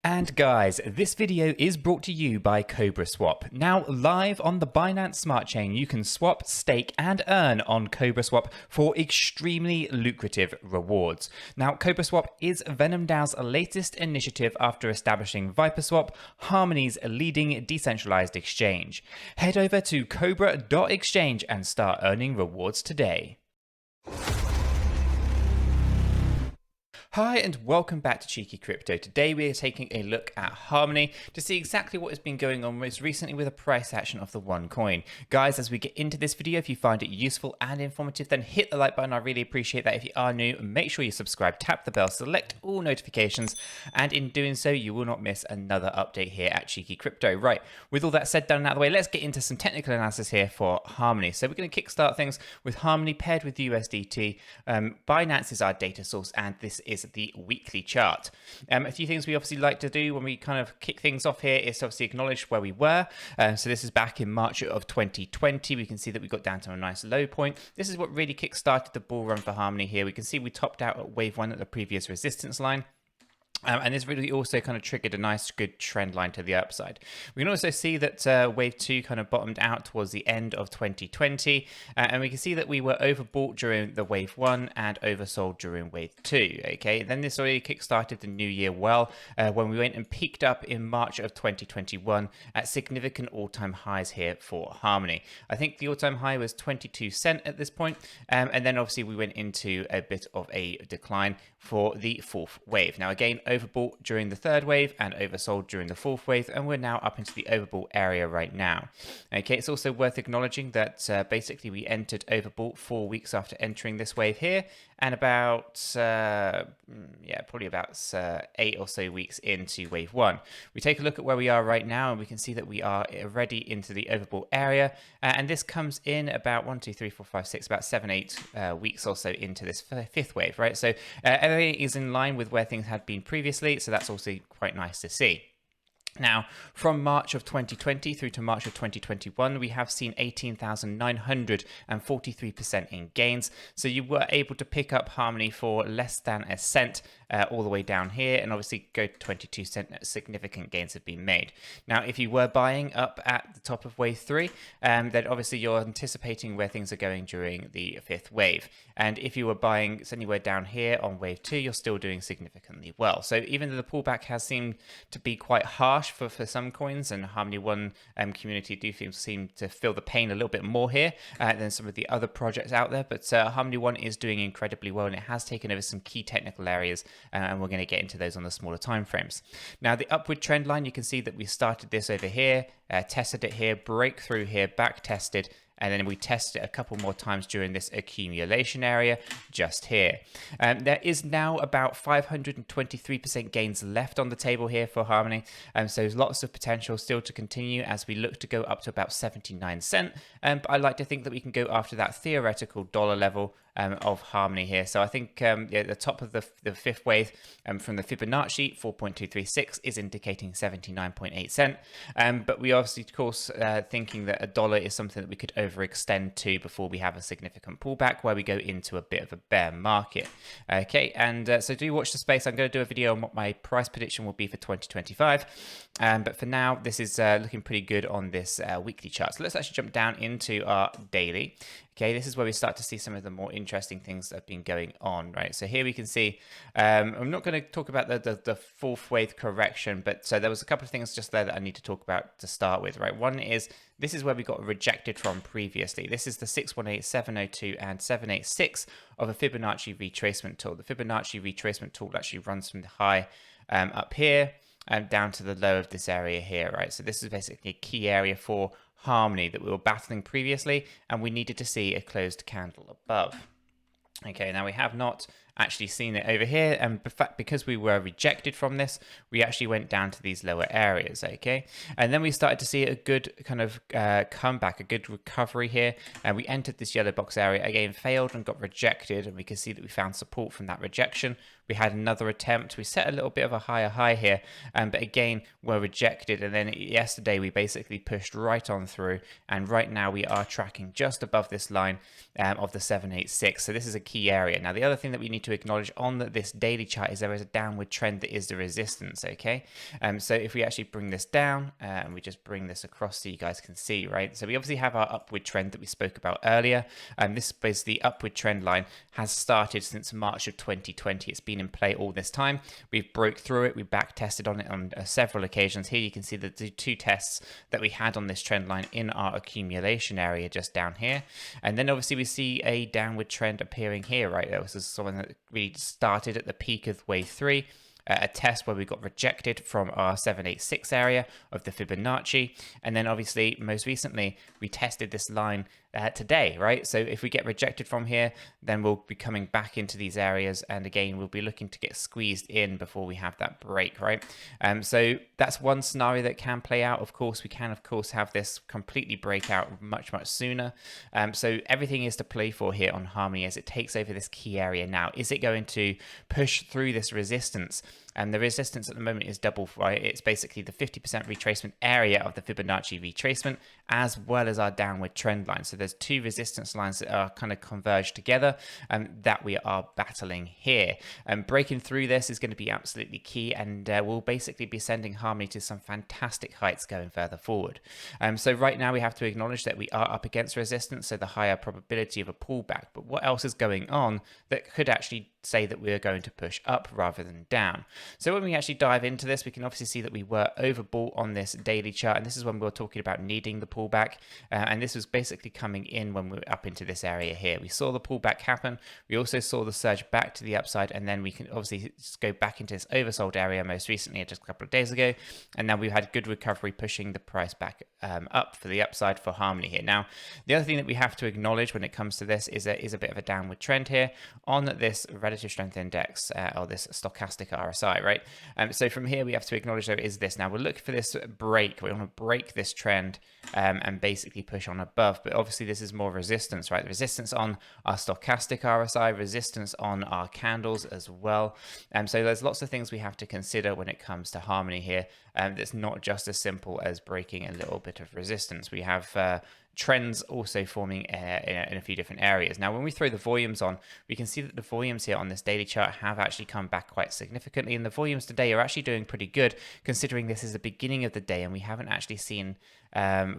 And guys, this video is brought to you by 𝗕𝗪𝗀𝗀. Now live on the Binance Smart Chain, you can swap, stake and earn on 𝗕𝗪𝗀𝗀 for extremely lucrative rewards. Now 𝗕𝗪𝗀𝗀 is VenomDAO's latest initiative after establishing ViperSwap, Harmony's leading decentralized exchange. Head over to 𝗕𝗪𝗀.exchange and start earning rewards today. Hi and welcome back to Cheeky Crypto. Today we are taking a look at Harmony to see exactly what has been going on most recently with the price action of the one coin. Guys, as we get into this video, if you find it useful and informative, then hit the like button. I really appreciate that. If you are new, make sure you subscribe, tap the bell, select all notifications, and in doing so, you will not miss another update here at Cheeky Crypto. Right, with all that said, done and out of the way, let's get into some technical analysis here for Harmony. So we're going to kickstart things with Harmony paired with USDT. Binance is our data source, and this is the weekly chart. A few things we obviously like to do when we kind of kick things off here is to obviously acknowledge where we were. So this is back in March of 2020. We can see that we got down to a nice low point. This is what really kick-started the bull run for Harmony here. We can see we topped out at wave 1 at the previous resistance line. And this really also kind of triggered a nice good trend line to the upside. We can also see that wave 2 kind of bottomed out towards the end of 2020. And we can see that we were overbought during the wave 1 and oversold during wave 2. Okay, then this already kickstarted the new year well when we went and peaked up in March of 2021 at significant all-time highs here for Harmony. I think the all-time high was 22 cents at this point. And then obviously we went into a bit of a decline for the fourth wave. Now again, overbought during the third wave and oversold during the fourth wave, and we're now up into the overbought area right now. Okay, it's also worth acknowledging that basically we entered overbought 4 weeks after entering this wave here, and about probably about 8 or so weeks into wave 1. We take a look at where we are right now, and we can see that we are already into the overbought area, and this comes in about 1, 2, 3, 4, 5, 6, about 7, 8 weeks or so into this fifth wave, right? So everything is in line with where things had been previously, so that's also quite nice to see. Now, from March of 2020 through to March of 2021, we have seen 18,943% in gains. So you were able to pick up Harmony for less than a cent all the way down here, and obviously go to 22 cents. Significant gains have been made. Now, if you were buying up at the top of wave 3, then obviously you're anticipating where things are going during the fifth wave. And if you were buying anywhere down here on wave 2, you're still doing significantly well. So even though the pullback has seemed to be quite harsh for some coins, and Harmony One community do seem to feel the pain a little bit more here than some of the other projects out there, but Harmony One is doing incredibly well, and it has taken over some key technical areas, and we're going to get into those on the smaller time frames. Now, the upward trend line, you can see that we started this over here, tested it here, breakthrough here, back tested, and then we tested it a couple more times during this accumulation area just here. There is now about 523% gains left on the table here for Harmony, so there's lots of potential still to continue as we look to go up to about 79 cents. But I like to think that we can go after that theoretical dollar level of Harmony here. So I think the top of the fifth wave from the Fibonacci 4.236 is indicating 79.8 cents. But we obviously, of course, thinking that a dollar is something that we could overextend to before we have a significant pullback where we go into a bit of a bear market. Okay, and so do watch the space. I'm going to do a video on what my price prediction will be for 2025. But for now, this is looking pretty good on this weekly chart. So let's actually jump down into our daily. Okay, this is where we start to see some of the more interesting things that have been going on, right? So here we can see, I'm not going to talk about the fourth wave correction, but so there was a couple of things just there that I need to talk about to start with, right? One is, this is where we got rejected from previously. This is the 618, 702, and 786 of a Fibonacci retracement tool. The Fibonacci retracement tool actually runs from the high up here down to the low of this area here, right? So this is basically a key area for Harmony that we were battling previously, and we needed to see a closed candle above. Okay, now we have not actually seen it over here, and in fact, because we were rejected from this, we actually went down to these lower areas. Okay, and then we started to see a good kind of comeback, a good recovery here, and we entered this yellow box area again, failed and got rejected, and we can see that we found support from that rejection, We had another attempt. We set a little bit of a higher high here, but again, were rejected. And then yesterday, we basically pushed right on through. And right now, we are tracking just above this line of the 786. So this is a key area. Now, the other thing that we need to acknowledge on this daily chart is there is a downward trend that is the resistance, okay? So if we actually bring this down and we just bring this across so you guys can see, right? So we obviously have our upward trend that we spoke about earlier. This is the upward trend line has started since March of 2020. It's been in play all this time. We've broke through it. We back tested on it on several occasions. Here you can see the two tests that we had on this trend line in our accumulation area just down here. And then obviously we see a downward trend appearing here, right? This is something that really started at the peak of wave 3. A test where we got rejected from our 786 area of the Fibonacci. And then obviously, most recently, we tested this line today, right? So if we get rejected from here, then we'll be coming back into these areas. And again, we'll be looking to get squeezed in before we have that break, right? So that's one scenario that can play out. Of course, we can, of course, have this completely break out much, much sooner. So everything is to play for here on Harmony as it takes over this key area now. Is it going to push through this resistance? And the resistance at the moment is double, right? It's basically the 50% retracement area of the Fibonacci retracement as well as our downward trend line. So there's two resistance lines that are kind of converged together that we are battling here. Breaking through this is going to be absolutely key, and we'll basically be sending Harmony to some fantastic heights going further forward. So right now we have to acknowledge that we are up against resistance, so the higher probability of a pullback. But what else is going on that could actually say that we are going to push up rather than down? So when we actually dive into this, we can obviously see that we were overbought on this daily chart, and this is when we were talking about needing the pullback, and this was basically coming in when we were up into this area here. We saw the pullback happen. We also saw the surge back to the upside, and then we can obviously just go back into this oversold area most recently, just a couple of days ago, and now we've had good recovery pushing the price back up for the upside for Harmony here. Now, the other thing that we have to acknowledge when it comes to this is there is a bit of a downward trend here on this relative strength index or this stochastic RSI, right? So from here, we have to acknowledge there is this. Now, we're looking for this break. We want to break this trend and basically push on above. But obviously, this is more resistance, right? Resistance on our stochastic RSI, resistance on our candles as well. So there's lots of things we have to consider when it comes to Harmony here. That's not just as simple as breaking a little bit of resistance. We have trends also forming in a few different areas. Now, when we throw the volumes on, we can see that the volumes here on this daily chart have actually come back quite significantly, and the volumes today are actually doing pretty good considering this is the beginning of the day and we haven't actually seen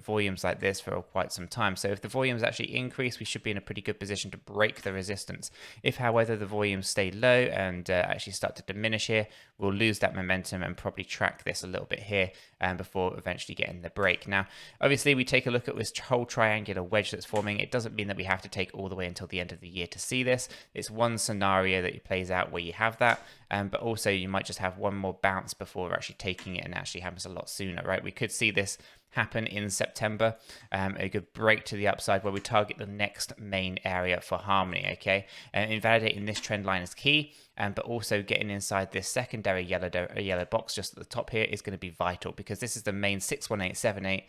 volumes like this for quite some time. So if the volumes actually increase, we should be in a pretty good position to break the resistance. If, however, the volumes stay low and actually start to diminish here, we'll lose that momentum and probably track this a little bit here before eventually getting the break. Now, obviously, we take a look at this whole triangular wedge that's forming. It doesn't mean that we have to take all the way until the end of the year to see this. It's one scenario that plays out where you have that, but also you might just have one more bounce before actually taking it, and it actually happens a lot sooner, right? We could see this happen in September, a good break to the upside where we target the next main area for Harmony, okay? And invalidating this trend line is key, but also getting inside this secondary yellow box just at the top here is going to be vital, because this is the main 718,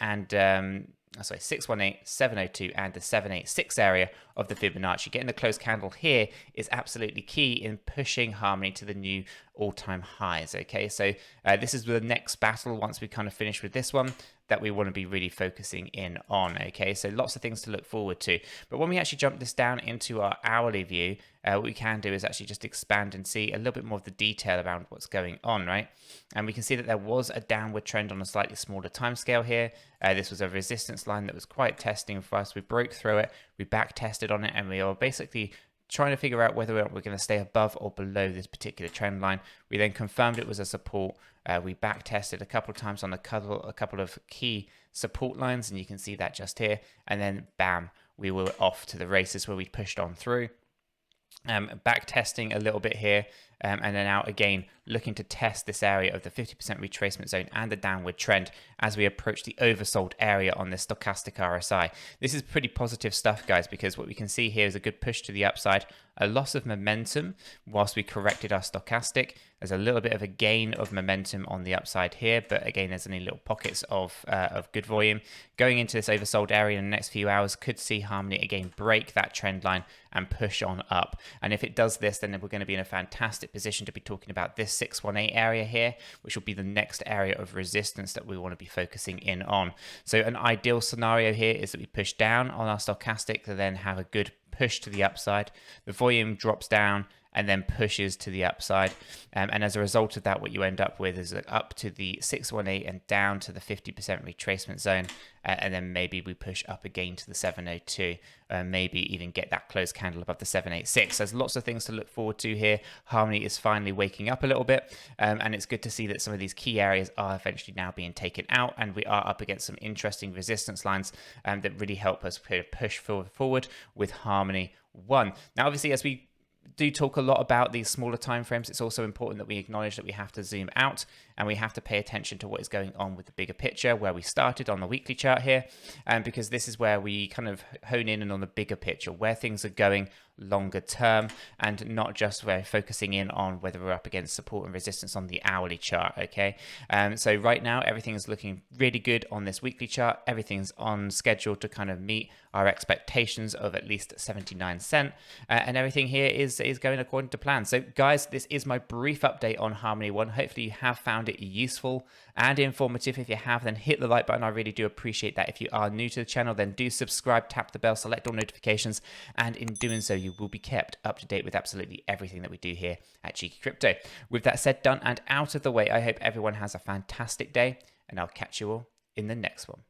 and 618, 702, and the 786 area of the Fibonacci. Getting the closed candle here is absolutely key in pushing Harmony to the new all-time highs, okay? So this is the next battle once we kind of finish with this one that we want to be really focusing in on, okay? So lots of things to look forward to. But when we actually jump this down into our hourly view, what we can do is actually just expand and see a little bit more of the detail around what's going on, right? And we can see that there was a downward trend on a slightly smaller time scale here. This was a resistance line that was quite testing for us. We broke through it, we back tested on it, and we are basically trying to figure out whether we're going to stay above or below this particular trend line. We then confirmed it was a support. We back tested a couple of times on a couple of key support lines, and you can see that just here. And then bam, we were off to the races where we pushed on through. Back testing a little bit here, and then out again looking to test this area of the 50% retracement zone and the downward trend as we approach the oversold area on this stochastic RSI. This is pretty positive stuff, guys, because what we can see here is a good push to the upside, a loss of momentum whilst we corrected our stochastic. There's a little bit of a gain of momentum on the upside here, but again, there's only little pockets of good volume. Going into this oversold area in the next few hours, could see Harmony again break that trend line and push on up. And if it does this, then we're going to be in a fantastic position to be talking about this 618 area here, which will be the next area of resistance that we want to be focusing in on. So an ideal scenario here is that we push down on our stochastic to then have a good push to the upside. The volume drops down and then pushes to the upside. And as a result of that, what you end up with is up to the 618 and down to the 50% retracement zone. And then maybe we push up again to the 702, maybe even get that closed candle above the 786. There's lots of things to look forward to here. Harmony is finally waking up a little bit. And it's good to see that some of these key areas are eventually now being taken out. And we are up against some interesting resistance lines that really help us push forward with Harmony 1. Now, obviously, as we do talk a lot about these smaller time frames, it's also important that we acknowledge that we have to zoom out and we have to pay attention to what is going on with the bigger picture, where we started on the weekly chart here, because this is where we kind of hone in on the bigger picture, where things are going longer term, and not just we're focusing in on whether we're up against support and resistance on the hourly chart. Okay, so right now everything is looking really good on this weekly chart. Everything's on schedule to kind of meet our expectations of at least 79 cent, and everything here is going according to plan. So guys, this is my brief update on Harmony 1. Hopefully you have found it useful and informative. If you have, then hit the like button. I really do appreciate that. If you are new to the channel, then do subscribe, tap the bell, select all notifications, and in doing so you will be kept up to date with absolutely everything that we do here at Cheeky Crypto. With that said, done and out of the way, I hope everyone has a fantastic day, and I'll catch you all in the next one.